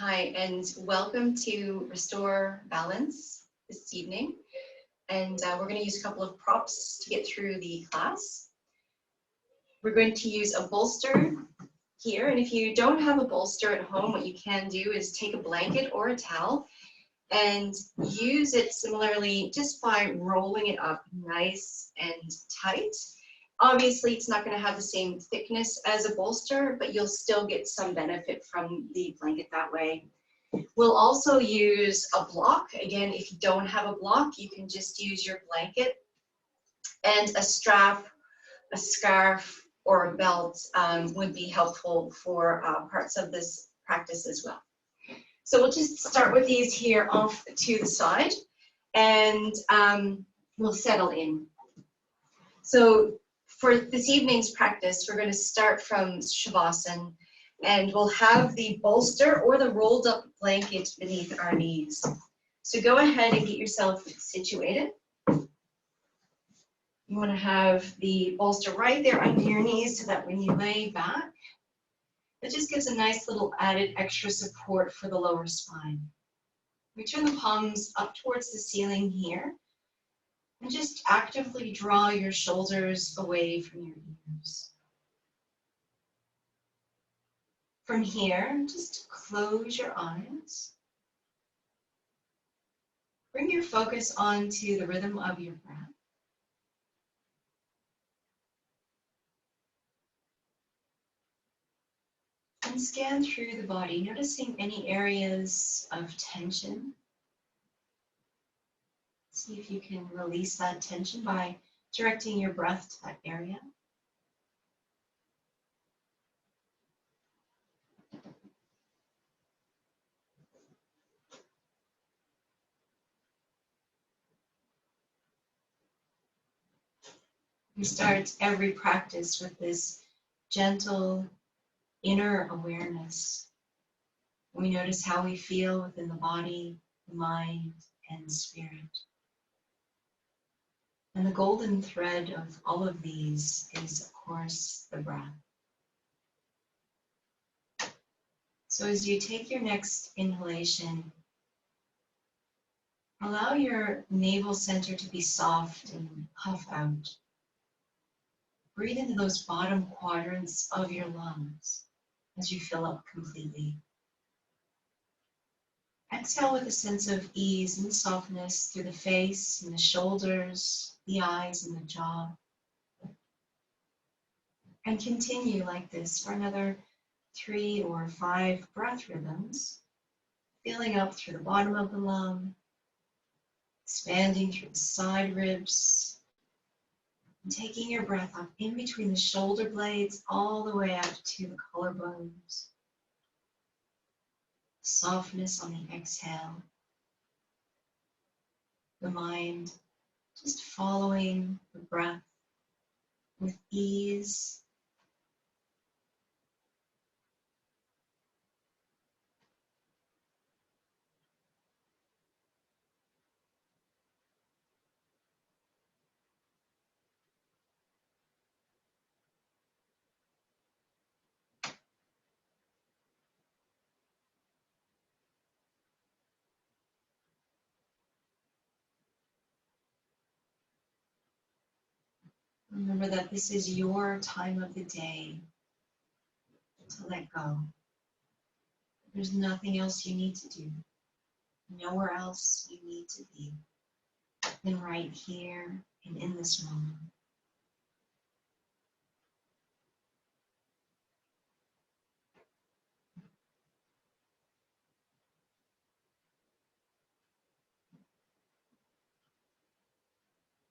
Hi, and welcome to Restore Balance this evening. And we're going to use a couple of props to get through the class. We're going to use a bolster here, and if you don't have a bolster at home, what you can do is take a blanket or a towel and use it similarly just by rolling it up nice and tight. Obviously, it's not going to have the same thickness as a bolster, but you'll still get some benefit from the blanket that way. We'll also use a block. Again, if you don't have a block, you can just use your blanket, and a strap, a scarf, or a belt would be helpful for parts of this practice as well. So we'll just start with these here off to the side, and we'll settle in. So for this evening's practice, we're going to start from Shavasana, and we'll have the bolster or the rolled up blanket beneath our knees. So go ahead and get yourself situated. You want to have the bolster right there under your knees so that when you lay back, it just gives a nice little added extra support for the lower spine. We turn the palms up towards the ceiling here, and just actively draw your shoulders away from your ears. From here, just close your eyes. Bring your focus onto the rhythm of your breath. And scan through the body, noticing any areas of tension. See if you can release that tension by directing your breath to that area. We start every practice with this gentle inner awareness. We notice how we feel within the body, the mind, and spirit. And the golden thread of all of these is, of course, the breath. So as you take your next inhalation, allow your navel center to be soft and puff out. Breathe into those bottom quadrants of your lungs as you fill up completely. Exhale with a sense of ease and softness through the face and the shoulders, the eyes and the jaw. And continue like this for another 3 or 5 breath rhythms, filling up through the bottom of the lung, expanding through the side ribs, and taking your breath up in between the shoulder blades all the way up to the collarbones. Softness on the exhale. The mind just following the breath with ease. Remember that this is your time of the day to let go. There's nothing else you need to do. Nowhere else you need to be than right here and in this moment.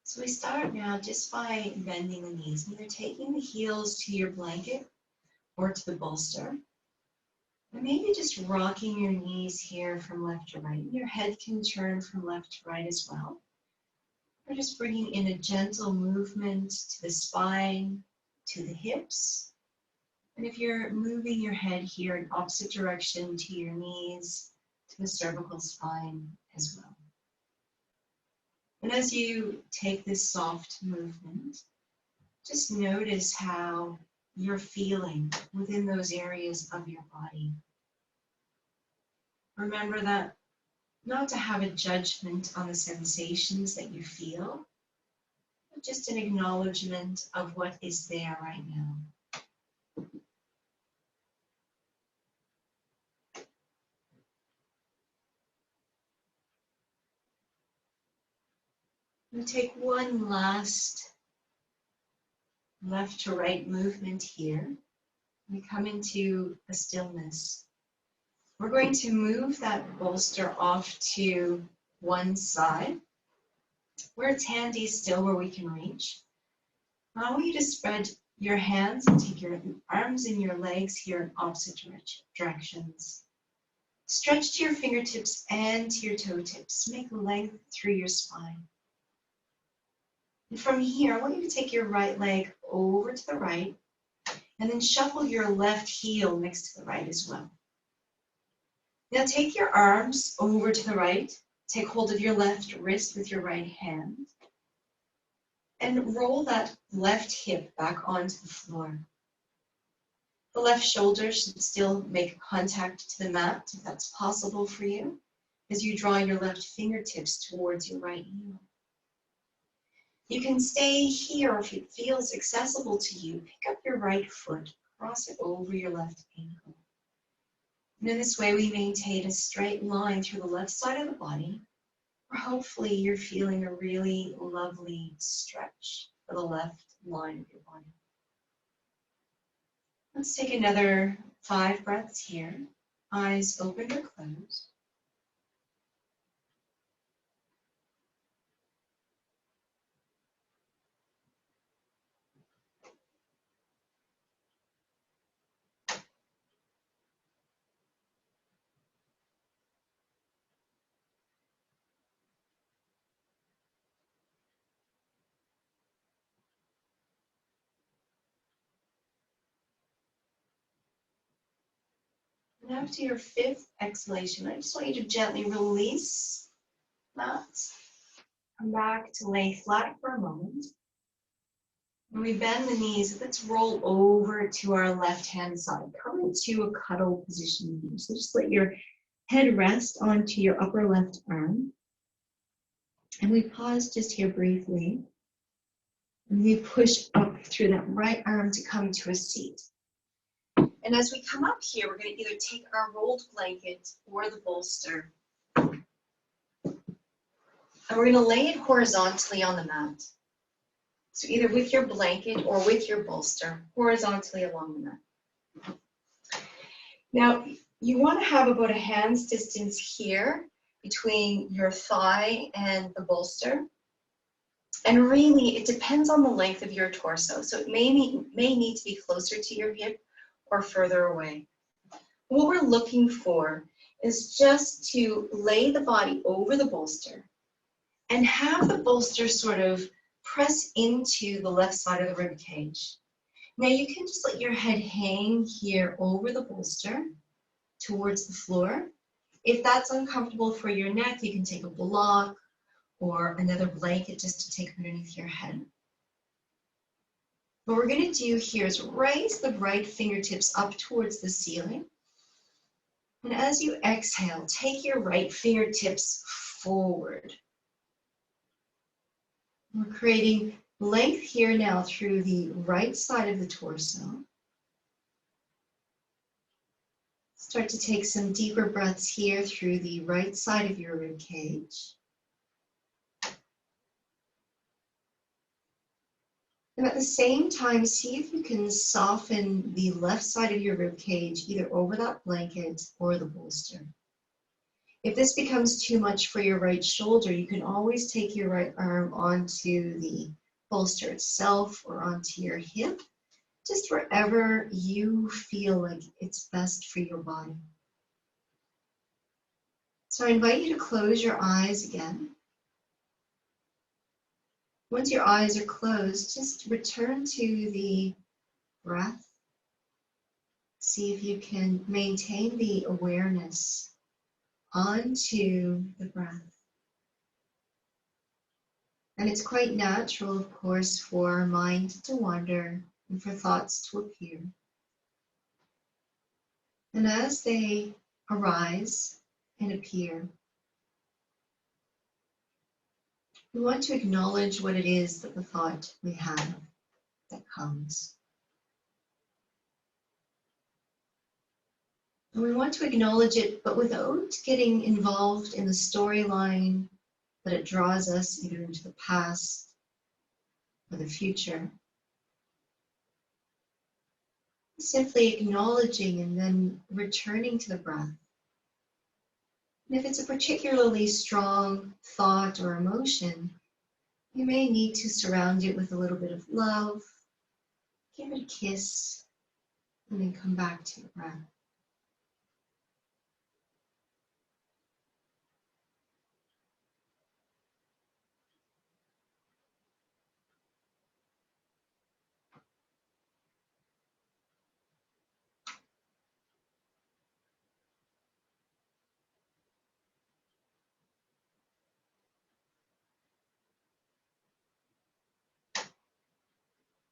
So we start now just by bending the knees, either taking the heels to your blanket or to the bolster. And maybe just rocking your knees here from left to right. Your head can turn from left to right as well. We're just bringing in a gentle movement to the spine, to the hips. And if you're moving your head here in opposite direction to your knees, to the cervical spine as well. And as you take this soft movement, just notice how you're feeling within those areas of your body. Remember that not to have a judgment on the sensations that you feel, but just an acknowledgement of what is there right now. We'll take one last left to right movement here. We come into a stillness. We're going to move that bolster off to one side, where it's handy still, where we can reach. I want you to spread your hands and take your arms and your legs here in opposite directions. Stretch to your fingertips and to your toe tips. Make length through your spine. And from here, I want you to take your right leg over to the right and then shuffle your left heel next to the right as well. Now take your arms over to the right. Take hold of your left wrist with your right hand and roll that left hip back onto the floor. The left shoulder should still make contact to the mat if that's possible for you, as you draw your left fingertips towards your right heel. You can stay here if it feels accessible to you. Pick up your right foot, cross it over your left ankle. And in this way, we maintain a straight line through the left side of the body, where hopefully you're feeling a really lovely stretch for the left line of your body. Let's take another 5 breaths here. Eyes open or closed. And after your 5th exhalation, I just want you to gently release that. Come back to lay flat for a moment. When we bend the knees, let's roll over to our left-hand side. Come into a cuddle position here. So just let your head rest onto your upper left arm. And we pause just here briefly. And we push up through that right arm to come to a seat. And as we come up here, we're going to either take our rolled blanket or the bolster. And we're going to lay it horizontally on the mat. So either with your blanket or with your bolster, horizontally along the mat. Now, you want to have about a hand's distance here between your thigh and the bolster. And really, it depends on the length of your torso. So it may need to be closer to your hip or further away. What we're looking for is just to lay the body over the bolster and have the bolster sort of press into the left side of the rib cage. Now you can just let your head hang here over the bolster towards the floor. If that's uncomfortable for your neck, you can take a block or another blanket just to take underneath your head. What we're going to do here is raise the right fingertips up towards the ceiling. And as you exhale, take your right fingertips forward. We're creating length here now through the right side of the torso. Start to take some deeper breaths here through the right side of your rib cage. And at the same time, see if you can soften the left side of your rib cage, either over that blanket or the bolster. If this becomes too much for your right shoulder, you can always take your right arm onto the bolster itself or onto your hip, just wherever you feel like it's best for your body. So I invite you to close your eyes again. Once your eyes are closed, just return to the breath. See if you can maintain the awareness onto the breath. And it's quite natural, of course, for our mind to wander and for thoughts to appear. And as they arise, and appear. We want to acknowledge what it is that the thought we have that comes. And we want to acknowledge it, but without getting involved in the storyline that it draws us either into the past or the future. Simply acknowledging and then returning to the breath. And if it's a particularly strong thought or emotion, you may need to surround it with a little bit of love, give it a kiss, and then come back to your breath.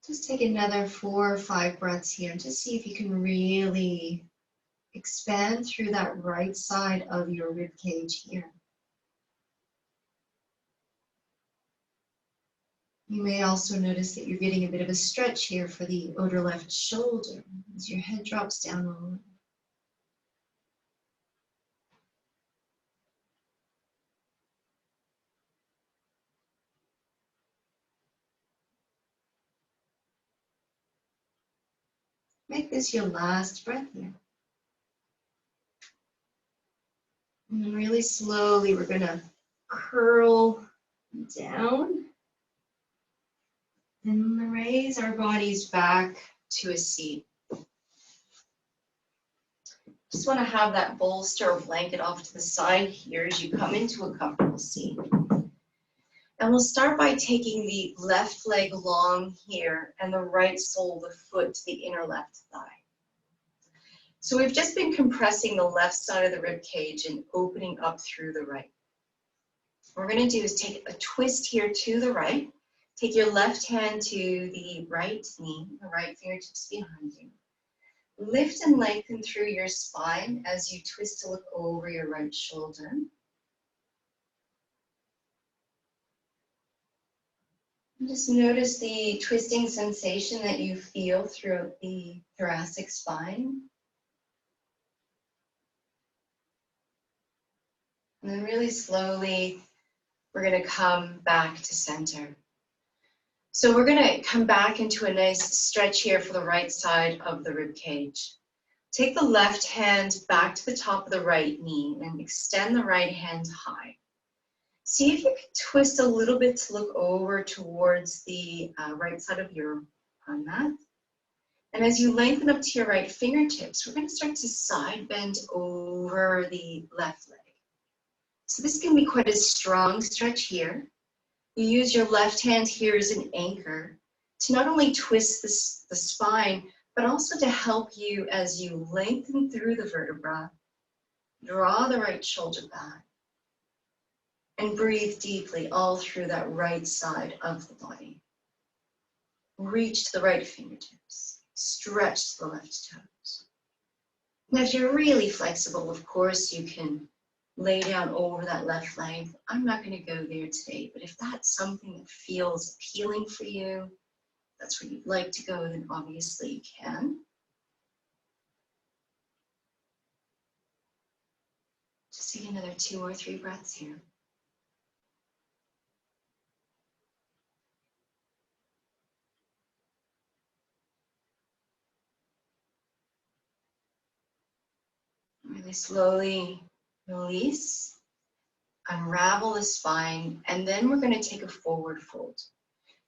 Just take another 4 or 5 breaths here and just see if you can really expand through that right side of your rib cage here. You may also notice that you're getting a bit of a stretch here for the outer left shoulder as your head drops down a little. Make this your last breath here. And then really slowly we're going to curl down and raise our bodies back to a seat. Just want to have that bolster or blanket off to the side here as you come into a comfortable seat. And we'll start by taking the left leg long here and the right sole of the foot to the inner left thigh. So we've just been compressing the left side of the rib cage and opening up through the right. What we're going to do is take a twist here to the right. Take your left hand to the right knee, the right fingertips behind you. Lift and lengthen through your spine as you twist to look over your right shoulder. And just notice the twisting sensation that you feel throughout the thoracic spine. And then really slowly, we're going to come back to center. So we're going to come back into a nice stretch here for the right side of the rib cage. Take the left hand back to the top of the right knee and extend the right hand high. See if you can twist a little bit to look over towards the right side of your mat. And as you lengthen up to your right fingertips, we're going to start to side bend over the left leg. So this can be quite a strong stretch here. You use your left hand here as an anchor to not only twist the spine, but also to help you as you lengthen through the vertebra, draw the right shoulder back, and breathe deeply all through that right side of the body. Reach to the right fingertips, stretch to the left toes. Now, if you're really flexible, of course, you can lay down over that left leg. I'm not going to go there today, but if that's something that feels appealing for you, that's where you'd like to go, then obviously you can. Just take another 2 or 3 breaths here. Really slowly release, unravel the spine, and then we're going to take a forward fold.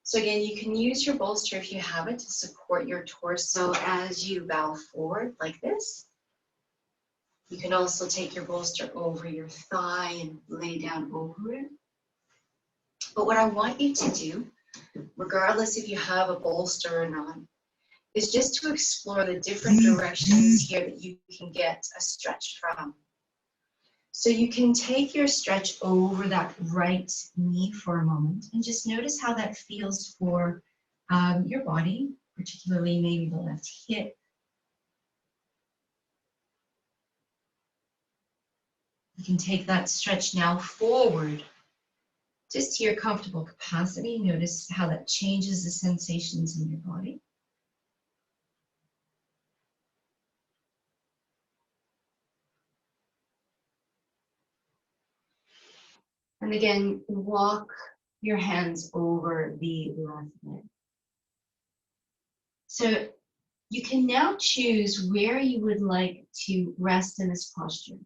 So again, you can use your bolster if you have it to support your torso as you bow forward like this. You can also take your bolster over your thigh and lay down over it. But what I want you to do, regardless if you have a bolster or not, is just to explore the different directions here that you can get a stretch from. So you can take your stretch over that right knee for a moment and just notice how that feels for your body, particularly maybe the left hip, You can take that stretch now forward, just to your comfortable capacity. Notice how that changes the sensations in your body. And again, walk your hands over the left leg. So you can now choose where you would like to rest in this posture.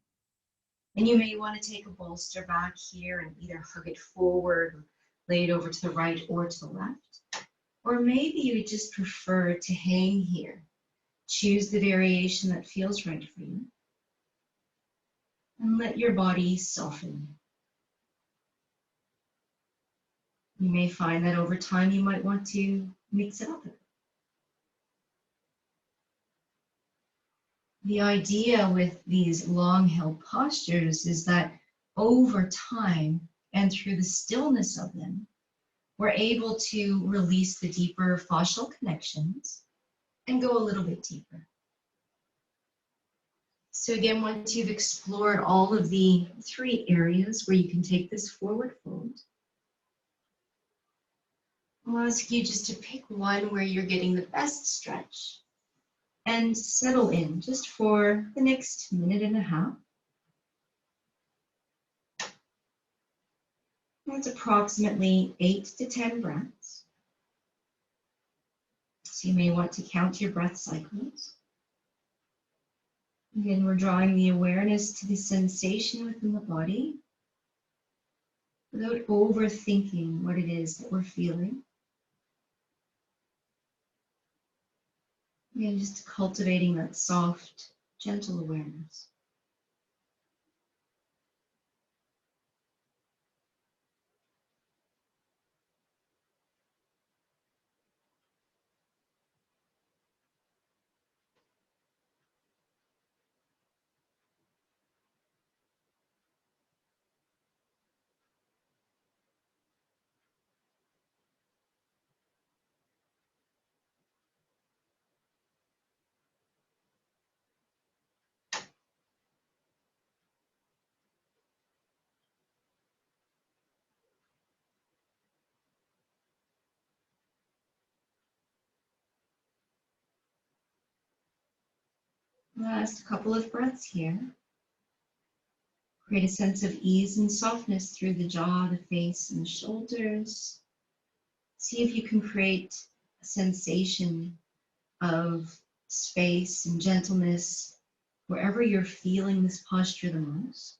And you may want to take a bolster back here and either hug it forward, or lay it over to the right or to the left. Or maybe you would just prefer to hang here. Choose the variation that feels right for you. And let your body soften. You may find that over time you might want to mix it up a bit. The idea with these long held postures is that over time and through the stillness of them, we're able to release the deeper fascial connections and go a little bit deeper. So again, once you've explored all of the 3 areas where you can take this forward fold, I'll ask you just to pick one where you're getting the best stretch and settle in just for the next minute and a half. That's approximately 8 to 10 breaths. So you may want to count your breath cycles. Again, we're drawing the awareness to the sensation within the body without overthinking what it is that we're feeling. Again, just cultivating that soft, gentle awareness. Last couple of breaths here. Create a sense of ease and softness through the jaw, the face, and the shoulders. See if you can create a sensation of space and gentleness wherever you're feeling this posture the most.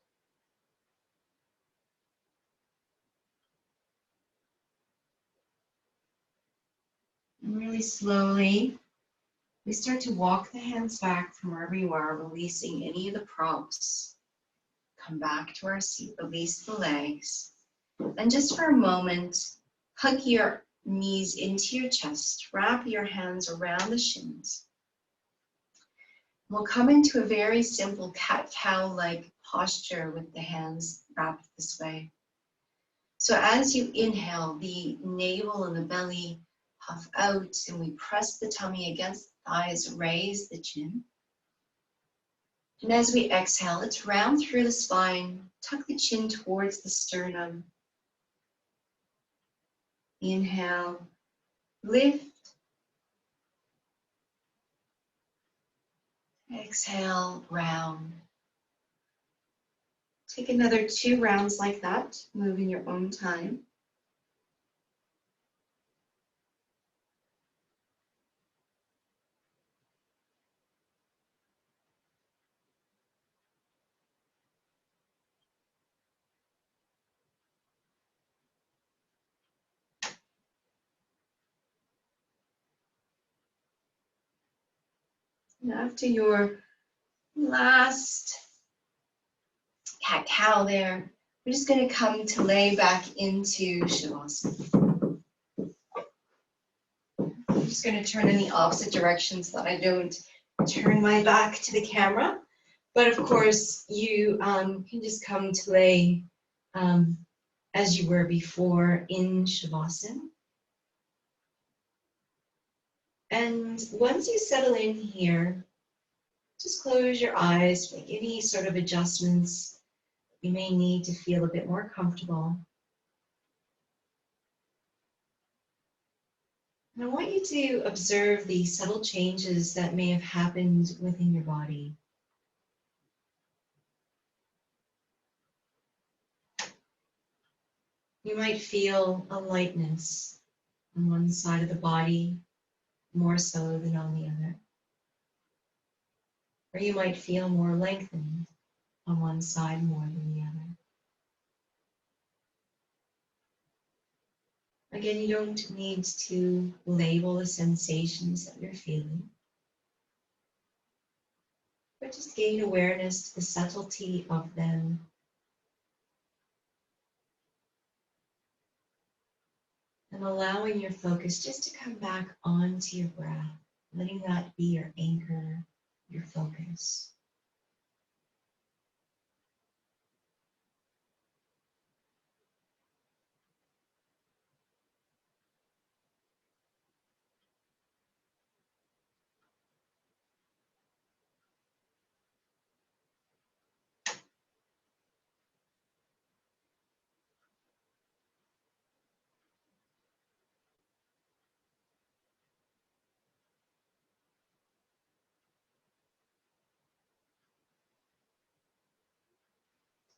And really slowly, we start to walk the hands back from wherever you are, releasing any of the props. Come back to our seat, release the legs. And just for a moment, hug your knees into your chest, wrap your hands around the shins. We'll come into a very simple cat-cow-like posture with the hands wrapped this way. So as you inhale, the navel and the belly puff out, and we press the tummy against the thighs, raise the chin. And as we exhale, let's round through the spine, tuck the chin towards the sternum. Inhale, lift. Exhale, round. Take another 2 rounds like that, move in your own time. And after your last cat-cow there, we're just going to come to lay back into Shavasana. I'm just going to turn in the opposite direction so that I don't turn my back to the camera. But of course, you can just come to lay as you were before in Shavasana. And once you settle in here, just close your eyes, make any sort of adjustments you may need to feel a bit more comfortable. And I want you to observe the subtle changes that may have happened within your body. You might feel a lightness on one side of the body, more so than on the other. Or you might feel more lengthened on one side more than the other. Again, you don't need to label the sensations that you're feeling, but just gain awareness to the subtlety of them. And allowing your focus just to come back onto your breath, letting that be your anchor, your focus.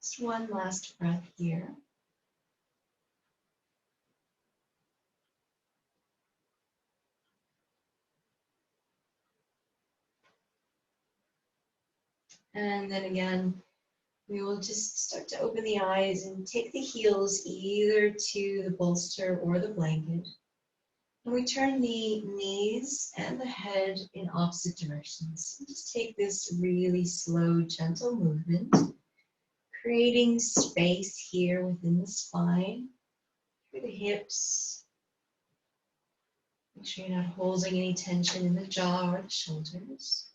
Just one last breath here. And then again, we will just start to open the eyes and take the heels either to the bolster or the blanket. And we turn the knees and the head in opposite directions. Just take this really slow, gentle movement, creating space here within the spine, through the hips. Make sure you're not holding any tension in the jaw or the shoulders.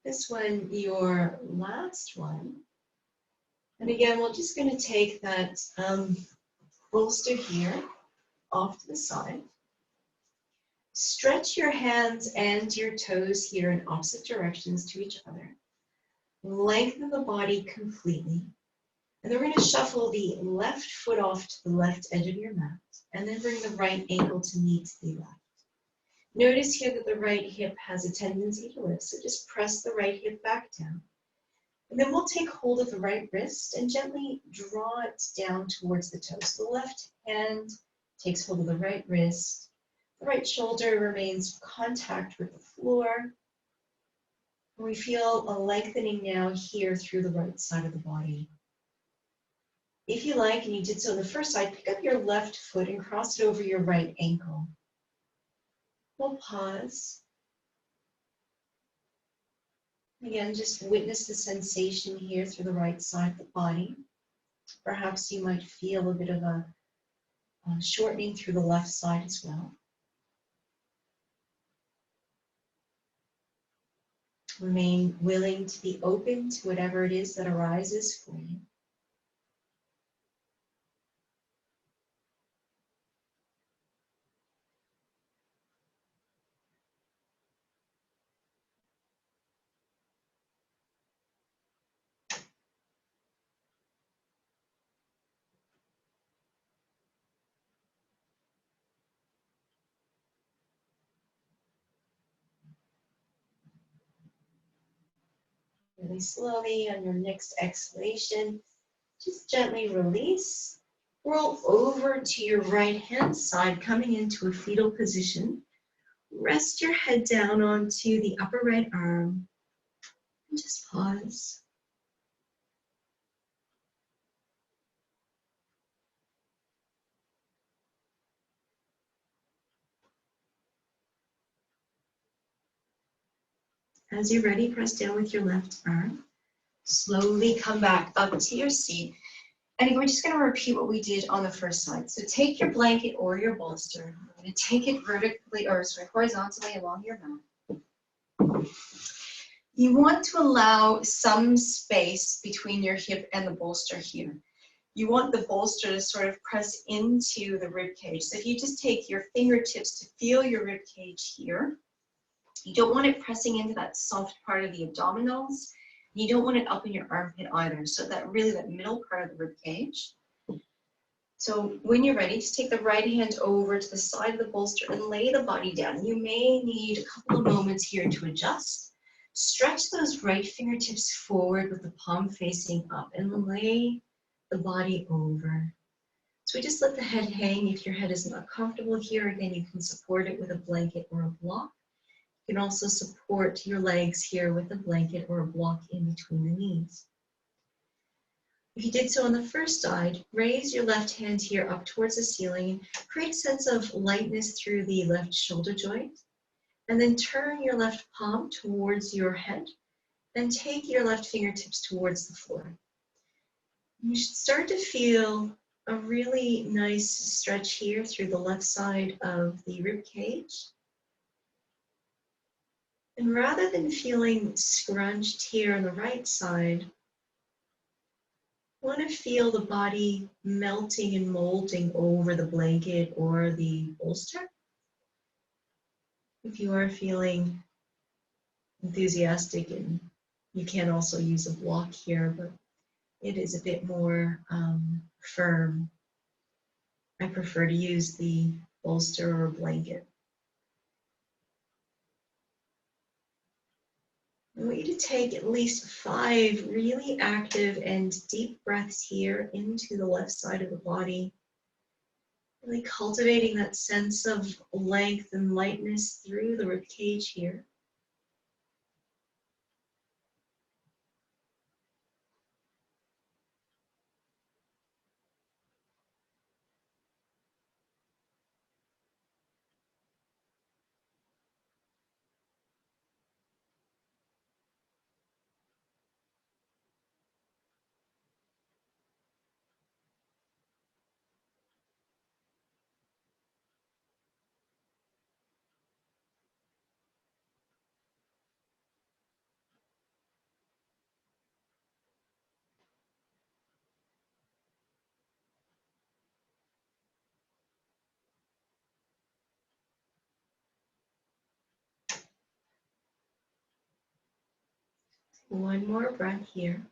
This one, your last one. And again, we're just going to take that bolster here off to the side. Stretch your hands and your toes here in opposite directions to each other. Lengthen the body completely. And then we're going to shuffle the left foot off to the left edge of your mat. And then bring the right ankle to meet the left. Notice here that the right hip has a tendency to lift, so just press the right hip back down. And then we'll take hold of the right wrist and gently draw it down towards the toe. So the left hand takes hold of the right wrist. The right shoulder remains in contact with the floor. And we feel a lengthening now here through the right side of the body. If you like, and you did so on the first side, pick up your left foot and cross it over your right ankle. We'll pause. Again, just witness the sensation here through the right side of the body. Perhaps you might feel a bit of a shortening through the left side as well. Remain willing to be open to whatever it is that arises for you. Really slowly on your next exhalation, just gently release. Roll over to your right hand side, coming into a fetal position. Rest your head down onto the upper right arm and just pause. As you're ready, press down with your left arm. Slowly come back up to your seat. And we're just going to repeat what we did on the first side. So take your blanket or your bolster. We're going to take it vertically, or sorry, horizontally along your mat. You want to allow some space between your hip and the bolster here. You want the bolster to sort of press into the rib cage. So if you just take your fingertips to feel your rib cage here, you don't want it pressing into that soft part of the abdominals. You don't want it up in your armpit either. So that middle part of the rib cage. So when you're ready, just take the right hand over to the side of the bolster and lay the body down. You may need a couple of moments here to adjust. Stretch those right fingertips forward with the palm facing up and lay the body over. So we just let the head hang. If your head is not comfortable here, again, you can support it with a blanket or a block. You can also support your legs here with a blanket or a block in between the knees. If you did so on the first side, raise your left hand here up towards the ceiling. Create a sense of lightness through the left shoulder joint. And then turn your left palm towards your head and take your left fingertips towards the floor. You should start to feel a really nice stretch here through the left side of the rib cage. And rather than feeling scrunched here on the right side, you want to feel the body melting and molding over the blanket or the bolster. If you are feeling enthusiastic, and you can also use a block here, but it is a bit more firm. I prefer to use the bolster or blanket. I want you to take at least 5 really active and deep breaths here into the left side of the body. Really cultivating that sense of length and lightness through the rib cage here. One more breath here.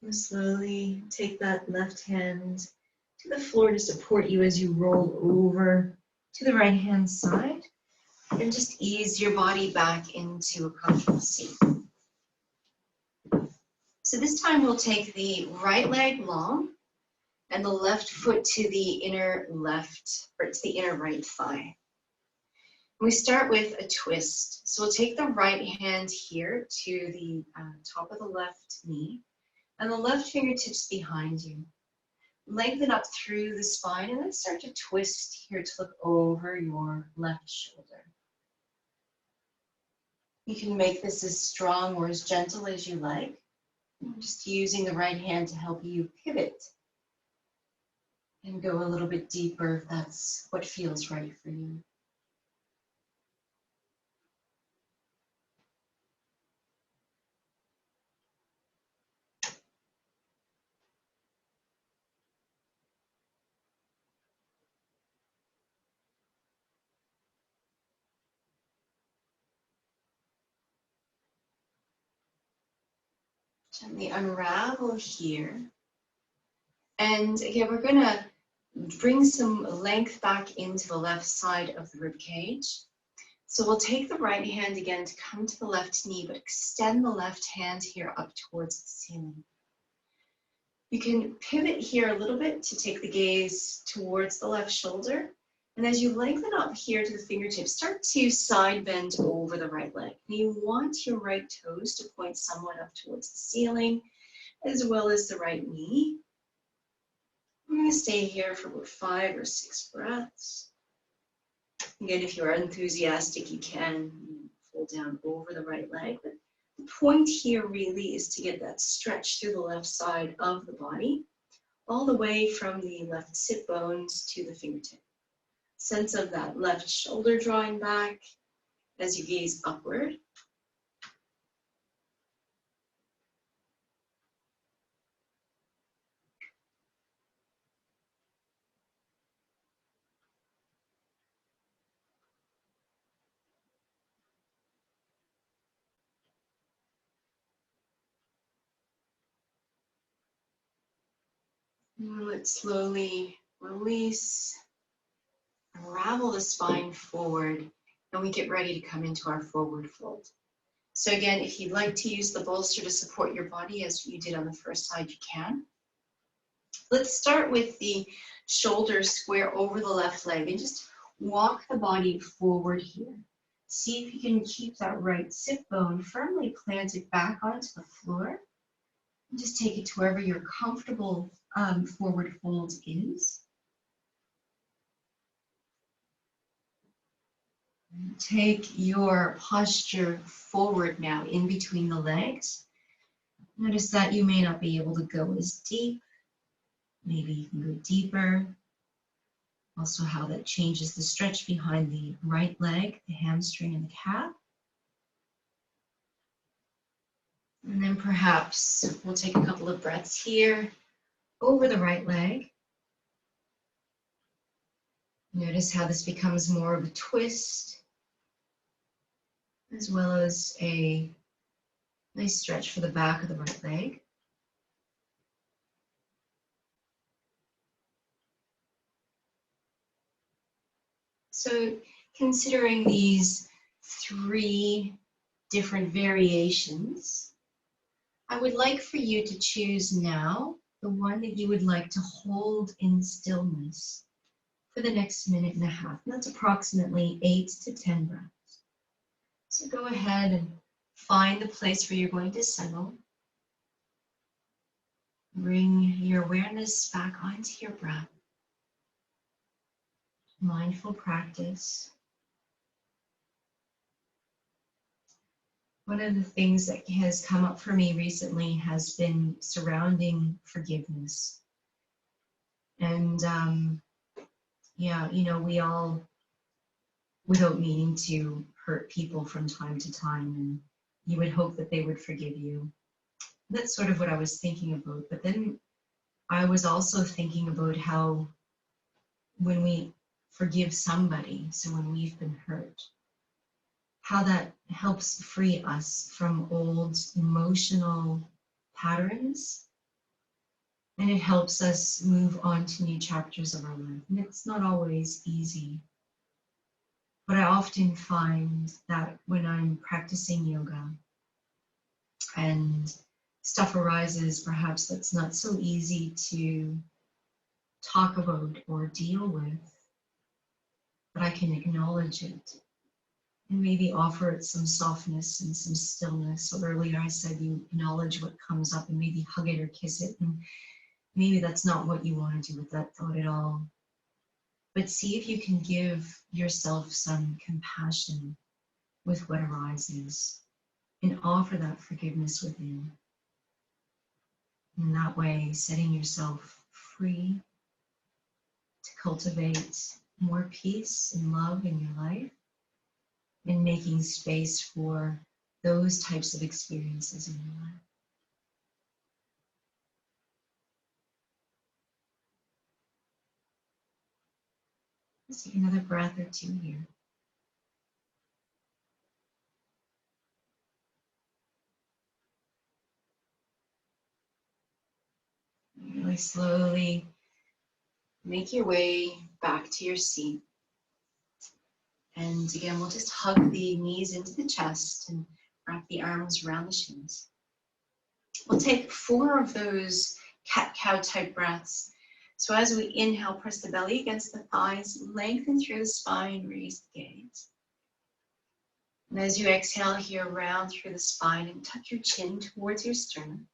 And slowly take that left hand to the floor to support you as you roll over to the right hand side. And just ease your body back into a comfortable seat. So this time we'll take the right leg long and the left foot to the inner left, or to the inner right thigh. We start with a twist. So we'll take the right hand here to the top of the left knee and the left fingertips behind you. Lengthen up through the spine and then start to twist here to look over your left shoulder. You can make this as strong or as gentle as you like. Just using the right hand to help you pivot and go a little bit deeper if that's what feels right for you. Gently unravel here. And again, we're going to bring some length back into the left side of the rib cage. So we'll take the right hand again to come to the left knee, but extend the left hand here up towards the ceiling. You can pivot here a little bit to take the gaze towards the left shoulder. And as you lengthen up here to the fingertips, start to side bend over the right leg. And you want your right toes to point somewhat up towards the ceiling, as well as the right knee. I'm going to stay here for about 5 or 6 breaths. Again, if you are enthusiastic, you can fold down over the right leg. But the point here really is to get that stretch through the left side of the body, all the way from the left sit bones to the fingertip. Sense of that left shoulder drawing back as you gaze upward. And let's slowly release, unravel the spine forward, and we get ready to come into our forward fold. So again, if you'd like to use the bolster to support your body as you did on the first side, you can. Let's start with the shoulders square over the left leg and just walk the body forward here. See if you can keep that right sit bone firmly planted back onto the floor. And just take it to wherever your comfortable forward fold is. Take your posture forward now in between the legs. Notice that you may not be able to go as deep. Maybe you can go deeper. Also how that changes the stretch behind the right leg, the hamstring and the calf. And then perhaps we'll take a couple of breaths here over the right leg. Notice how this becomes more of a twist, as well as a nice stretch for the back of the right leg. So considering these 3 different variations, I would like for you to choose now the one that you would like to hold in stillness for the next minute and a half. And that's approximately 8 to 10 breaths. So go ahead and find the place where you're going to settle. Bring your awareness back onto your breath. Mindful practice. One of the things that has come up for me recently has been surrounding forgiveness. And yeah, you know, we all, without meaning to, hurt people from time to time, and you would hope that they would forgive you. That's sort of what I was thinking about. But then I was also thinking about how when we forgive somebody, so when we've been hurt, how that helps free us from old emotional patterns, and it helps us move on to new chapters of our life. And it's not always easy, but I often find that when I'm practicing yoga and stuff arises perhaps that's not so easy to talk about or deal with, but I can acknowledge it and maybe offer it some softness and some stillness. So earlier I said you acknowledge what comes up and maybe hug it or kiss it, and maybe that's not what you want to do with that thought at all. But see if you can give yourself some compassion with what arises and offer that forgiveness within. In that way, setting yourself free to cultivate more peace and love in your life, and making space for those types of experiences in your life. Let's take another breath or 2 here. Really slowly make your way back to your seat. And again, we'll just hug the knees into the chest and wrap the arms around the shins. We'll take 4 of those cat-cow type breaths. So as we inhale, press the belly against the thighs, lengthen through the spine, raise the gaze. And as you exhale here, round through the spine and tuck your chin towards your sternum.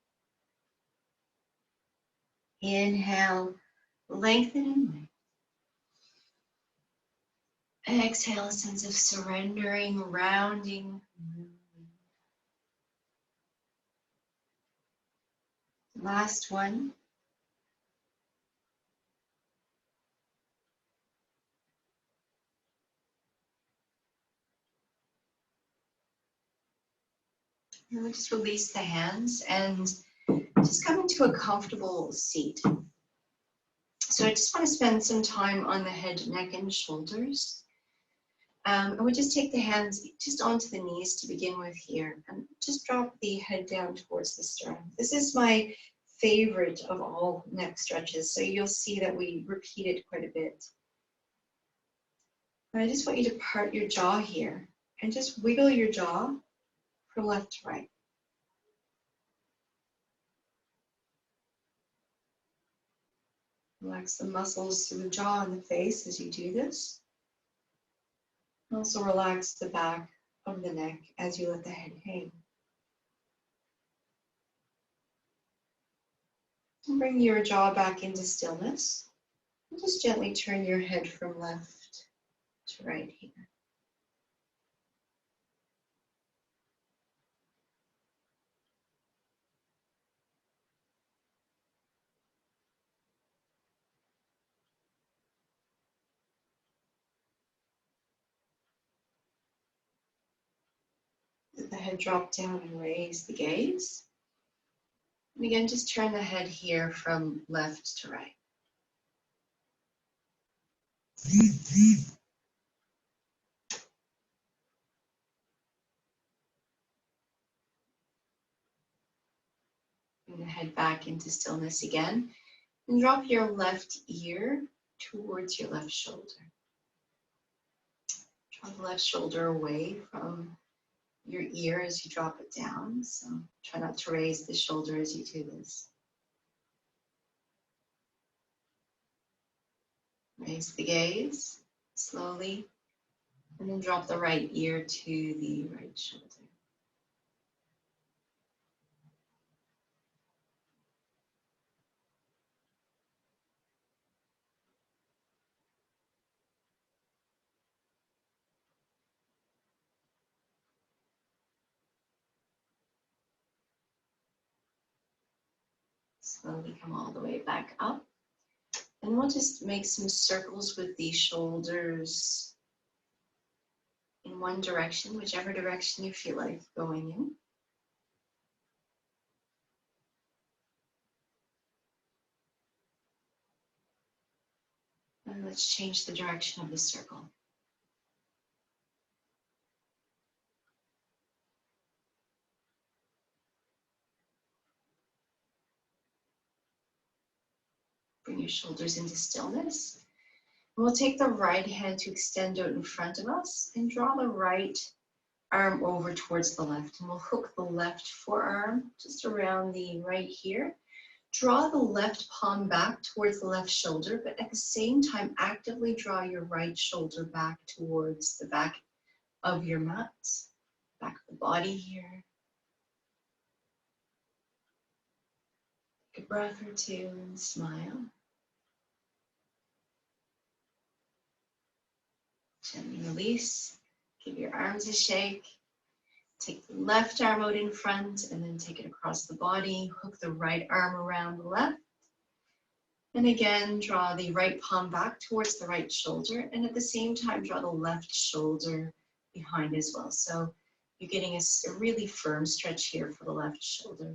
Inhale, lengthen and lift. Exhale, a sense of surrendering, rounding. Last one. And we'll just release the hands and just come into a comfortable seat. So I just want to spend some time on the head, neck, and shoulders. And we just take the hands just onto the knees to begin with here, and just drop the head down towards the sternum. This is my favorite of all neck stretches, so you'll see that we repeat it quite a bit. And I just want you to part your jaw here and just wiggle your jaw from left to right. Relax the muscles through the jaw and the face as you do this. Also relax the back of the neck as you let the head hang. And bring your jaw back into stillness. And just gently turn your head from left to right here. Let the head drop down and raise the gaze. And again, just turn the head here from left to right. Bring the head back into stillness again. And drop your left ear towards your left shoulder. Draw the left shoulder away from your ear as you drop it down. So try not to raise the shoulder as you do this. Raise the gaze slowly, and then drop the right ear to the right shoulder. Slowly come all the way back up. And we'll just make some circles with the shoulders in one direction, whichever direction you feel like going in. And let's change the direction of the circle. Bring your shoulders into stillness. We'll take the right hand to extend out in front of us and draw the right arm over towards the left. And we'll hook the left forearm just around the right here. Draw the left palm back towards the left shoulder, but at the same time, actively draw your right shoulder back towards the back of your mat, back of the body here. Take a breath or two and smile. Gently release. Give your arms a shake. Take the left arm out in front and then take it across the body. Hook the right arm around the left. And again, draw the right palm back towards the right shoulder. And at the same time, draw the left shoulder behind as well. So you're getting a really firm stretch here for the left shoulder.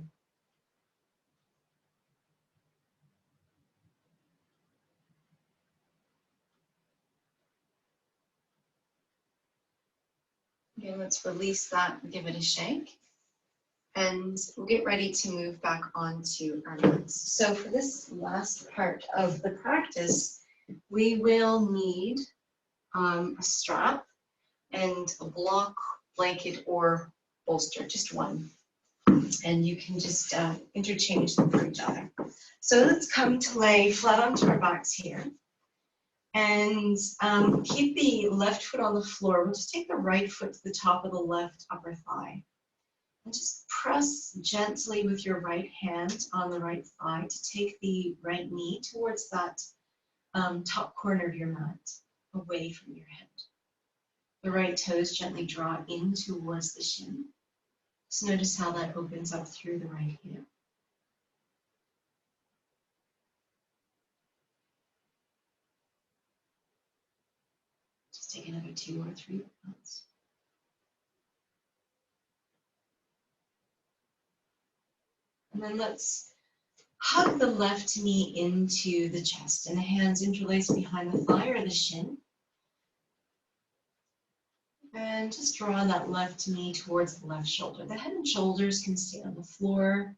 Again, let's release that and give it a shake. And we'll get ready to move back onto our mats. So for this last part of the practice, we will need a strap and a block, blanket, or bolster, just one. And you can just interchange them for each other. So let's come to lay flat onto our backs here. And keep the left foot on the floor. We'll just take the right foot to the top of the left upper thigh. And just press gently with your right hand on the right thigh to take the right knee towards that top corner of your mat, away from your head. The right toes gently draw in towards the shin. Just notice how that opens up through the right hip. Just take another 2 or 3 breaths. And then let's hug the left knee into the chest and the hands interlace behind the thigh or the shin. And just draw that left knee towards the left shoulder. The head and shoulders can stay on the floor,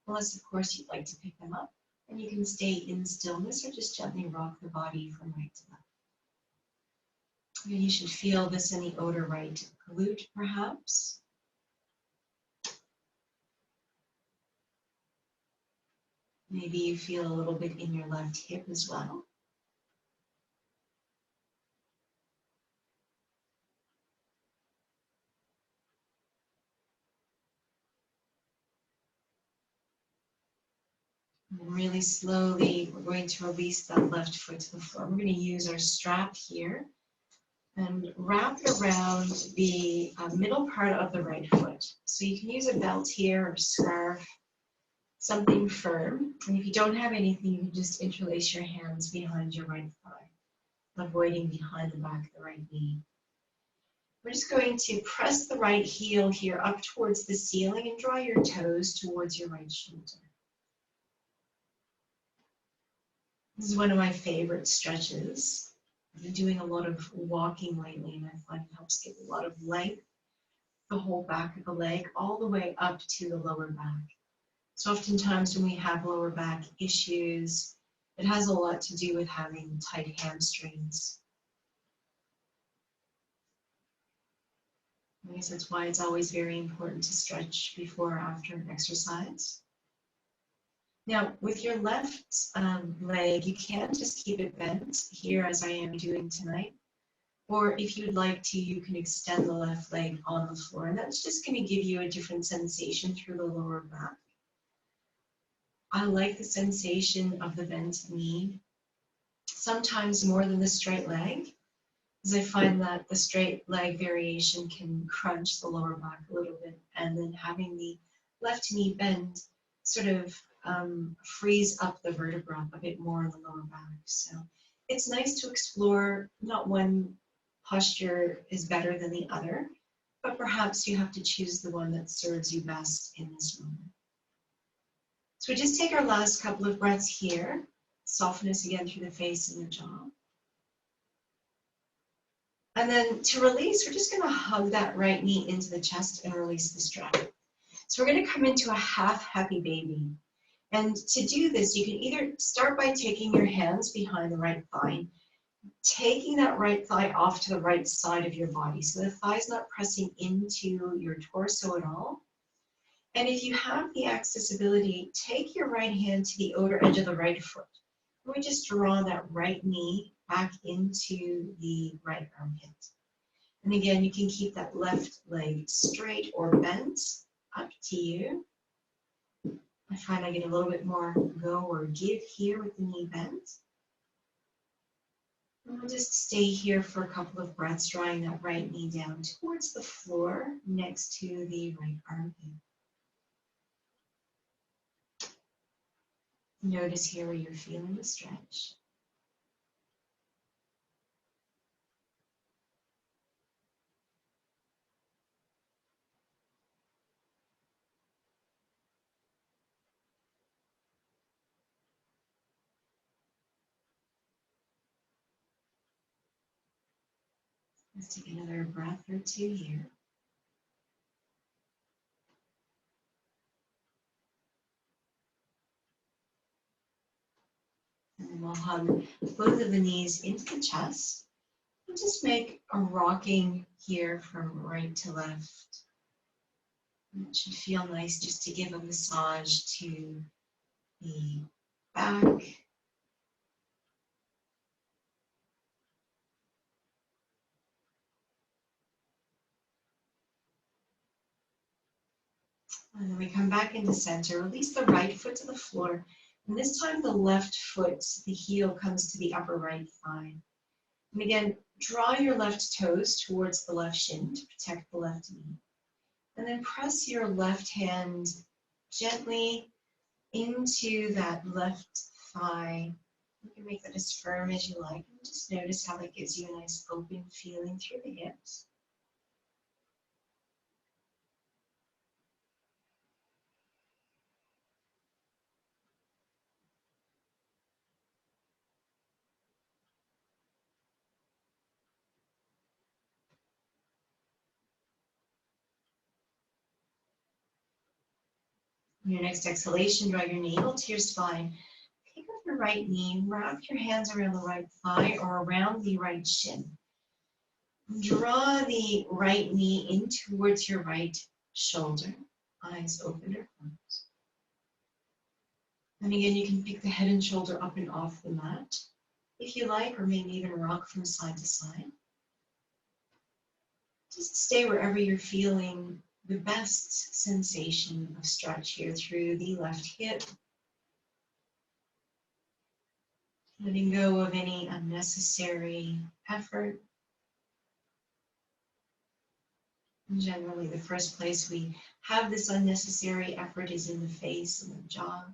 unless of course you'd like to pick them up. And you can stay in stillness or just gently rock the body from right to left. And you should feel this in the outer right glute perhaps. Maybe you feel a little bit in your left hip as well. And really slowly, we're going to release that left foot to the floor. We're going to use our strap here and wrap it around the middle part of the right foot. So you can use a belt here or scarf, something firm. And if you don't have anything, you can just interlace your hands behind your right thigh, avoiding behind the back of the right knee. We're just going to press the right heel here up towards the ceiling and draw your toes towards your right shoulder. This is one of my favorite stretches. I've been doing a lot of walking lately, and I find it helps give a lot of length, the whole back of the leg, all the way up to the lower back. So oftentimes when we have lower back issues, it has a lot to do with having tight hamstrings. I guess that's why it's always very important to stretch before or after an exercise. Now, with your left leg, you can just keep it bent here as I am doing tonight. Or if you'd like to, you can extend the left leg on the floor. And that's just going to give you a different sensation through the lower back. I like the sensation of the bent knee, sometimes more than the straight leg, because I find that the straight leg variation can crunch the lower back a little bit. And then having the left knee bend sort of frees up the vertebra a bit more in the lower back. So it's nice to explore. Not one posture is better than the other, but perhaps you have to choose the one that serves you best in this moment. So we just take our last couple of breaths here. Soften us again through the face and the jaw. And then to release, we're just going to hug that right knee into the chest and release the strap. So we're going to come into a half happy baby. And to do this, you can either start by taking your hands behind the right thigh, taking that right thigh off to the right side of your body. So the thigh is not pressing into your torso at all. And if you have the accessibility, take your right hand to the outer edge of the right foot. And we just draw that right knee back into the right armpit. And again, you can keep that left leg straight or bent, up to you. I find I get a little bit more go or give here with the knee bent. And we'll just stay here for a couple of breaths, drawing that right knee down towards the floor next to the right armpit. Notice here where you're feeling the stretch. Let's take another breath or two here. And then we'll hug both of the knees into the chest. And just make a rocking here from right to left. And it should feel nice just to give a massage to the back. And then we come back into center, release the right foot to the floor. And this time the left foot, the heel comes to the upper right thigh. And again, draw your left toes towards the left shin to protect the left knee. And then press your left hand gently into that left thigh. You can make that as firm as you like. And just notice how that gives you a nice open feeling through the hips. On your next exhalation, draw your navel to your spine. Pick up your right knee, wrap your hands around the right thigh or around the right shin. Draw the right knee in towards your right shoulder. Eyes open or closed. And again, you can pick the head and shoulder up and off the mat if you like, or maybe even rock from side to side. Just stay wherever you're feeling the best sensation of stretch here through the left hip. Letting go of any unnecessary effort. And generally, the first place we have this unnecessary effort is in the face and the jaw.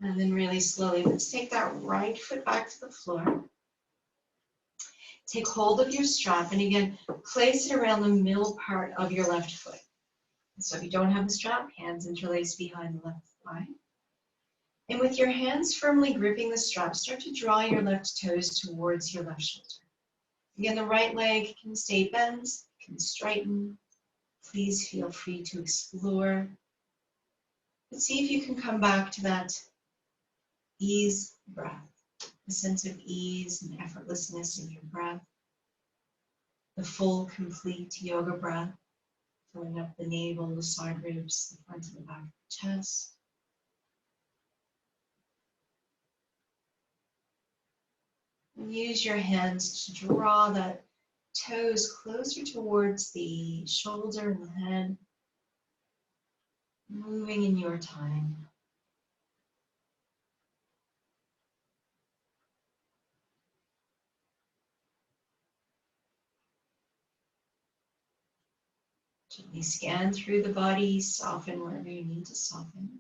And then really slowly, let's take that right foot back to the floor. Take hold of your strap and again, place it around the middle part of your left foot. So if you don't have the strap, hands interlaced behind the left thigh. And with your hands firmly gripping the strap, start to draw your left toes towards your left shoulder. Again, the right leg can stay bent, can straighten. Please feel free to explore. But see if you can come back to that ease breath, a sense of ease and effortlessness in your breath. The full, complete yoga breath, filling up the navel, the side ribs, the front and the back of the chest. And use your hands to draw that toes closer towards the shoulder and the head, moving in your time. Gently scan through the body, soften wherever you need to soften.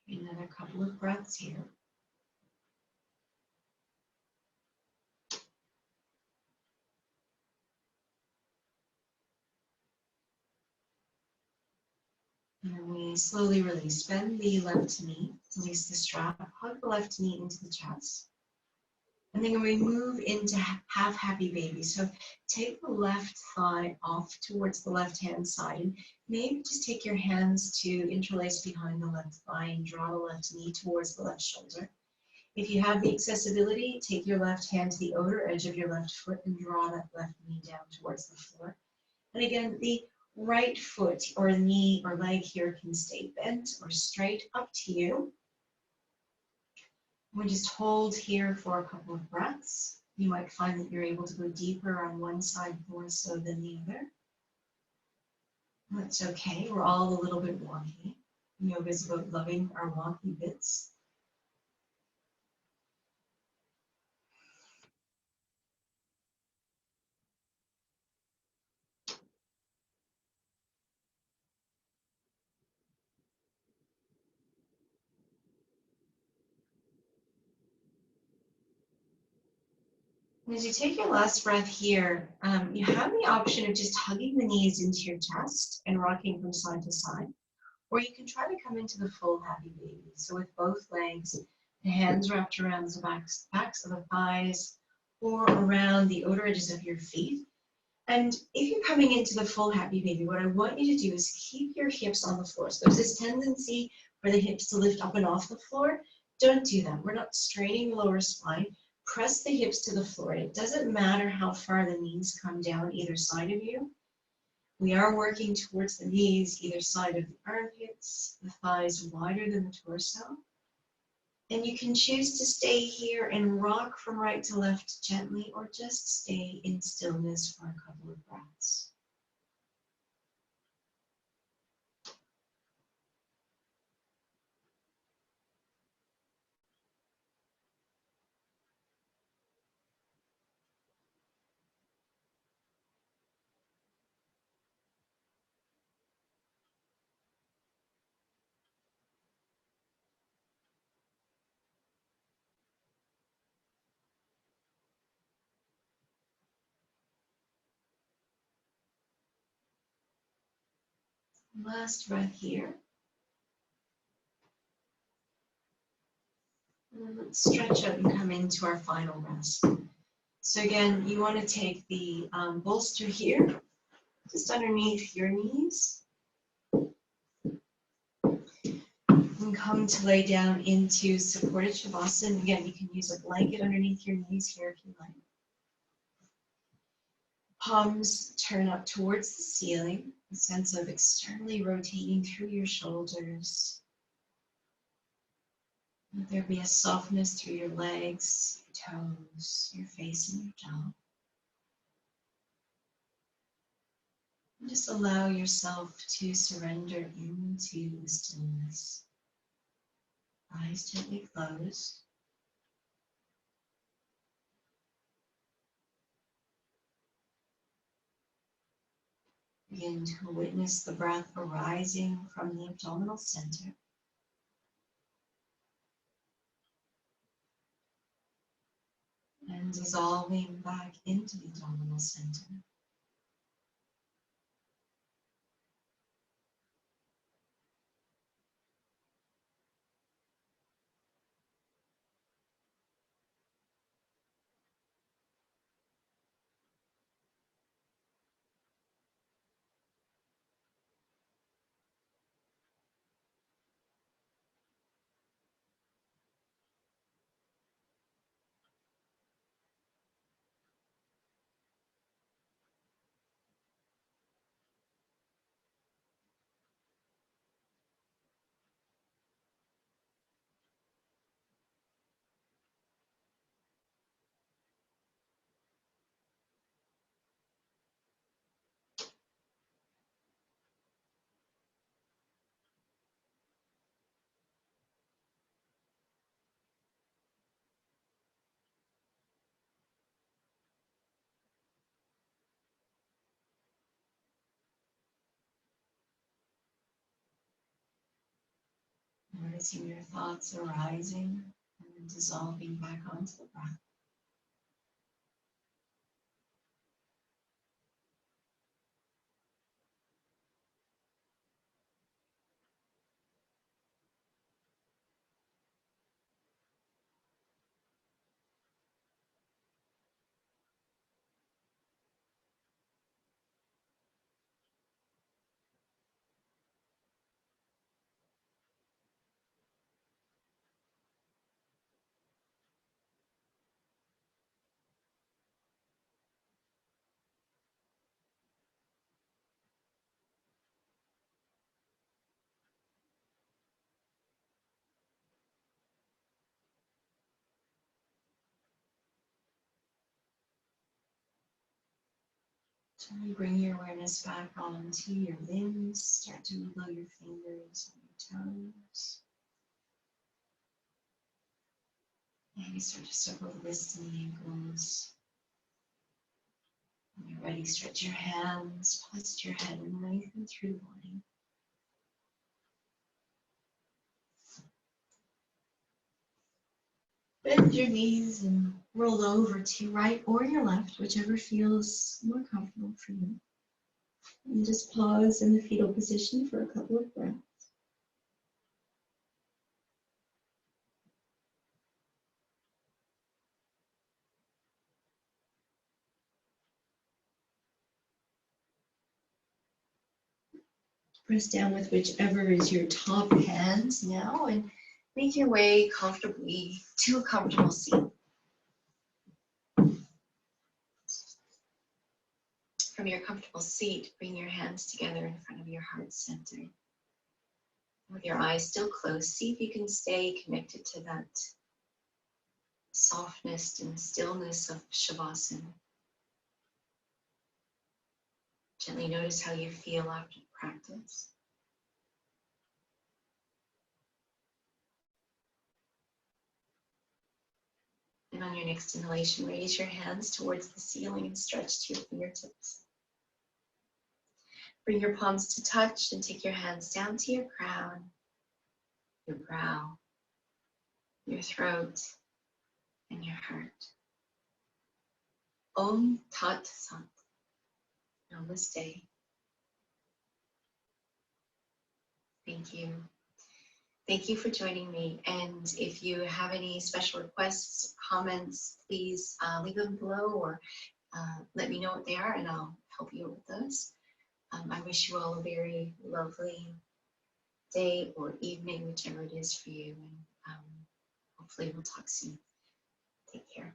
Another couple of breaths here. And we slowly release. Bend the left knee, release the strap, hug the left knee into the chest. And then we move into half happy baby. So take the left thigh off towards the left hand side. And maybe just take your hands to interlace behind the left thigh and draw the left knee towards the left shoulder. If you have the accessibility, take your left hand to the outer edge of your left foot and draw that left knee down towards the floor. And again, the right foot or knee or leg here can stay bent or straight, up to you. We just hold here for a couple of breaths. You might find that you're able to go deeper on one side more so than the other. That's okay, we're all a little bit wonky. Yoga is about loving our wonky bits. And as you take your last breath here, you have the option of just hugging the knees into your chest and rocking from side to side. Or you can try to come into the full happy baby. So with both legs, the hands wrapped around the backs of the thighs or around the outer edges of your feet. And if you're coming into the full happy baby, what I want you to do is keep your hips on the floor. So there's this tendency for the hips to lift up and off the floor. Don't do that. We're not straining the lower spine. Press the hips to the floor. It doesn't matter how far the knees come down either side of you. We are working towards the knees, either side of the armpits, the thighs wider than the torso. And you can choose to stay here and rock from right to left gently, or just stay in stillness for a couple of breaths. Last breath here. And then let's stretch out and come into our final rest. So again, you want to take the bolster here, just underneath your knees. And come to lay down into supported Shavasana. Again, you can use a blanket underneath your knees here if you like. Palms turn up towards the ceiling, a sense of externally rotating through your shoulders. Let there be a softness through your legs, your toes, your face, and your jaw. And just allow yourself to surrender into the stillness. Eyes gently closed. Begin to witness the breath arising from the abdominal center. And dissolving back into the abdominal center. Noticing your thoughts arising and dissolving back onto the breath. Gently bring your awareness back onto your limbs. Start to wiggle your fingers and your toes. Maybe start to circle the wrists and the ankles. When you're ready, stretch your hands, posture your head, and lengthen through the body. Bend your knees and roll over to your right or your left, whichever feels more comfortable for you. And just pause in the fetal position for a couple of breaths. Press down with whichever is your top hand now and make your way comfortably to a comfortable seat. From your comfortable seat, bring your hands together in front of your heart center. With your eyes still closed, see if you can stay connected to that softness and stillness of Shavasana. Gently notice how you feel after the practice. And on your next inhalation, raise your hands towards the ceiling and stretch to your fingertips. Bring your palms to touch and take your hands down to your crown, your brow, your throat, and your heart. Om Tat Sat. Namaste. Thank you. Thank you for joining me. And if you have any special requests, comments, please leave them below or let me know what they are and I'll help you with those. I wish you all a very lovely day or evening, whichever it is for you. And hopefully we'll talk soon. Take care.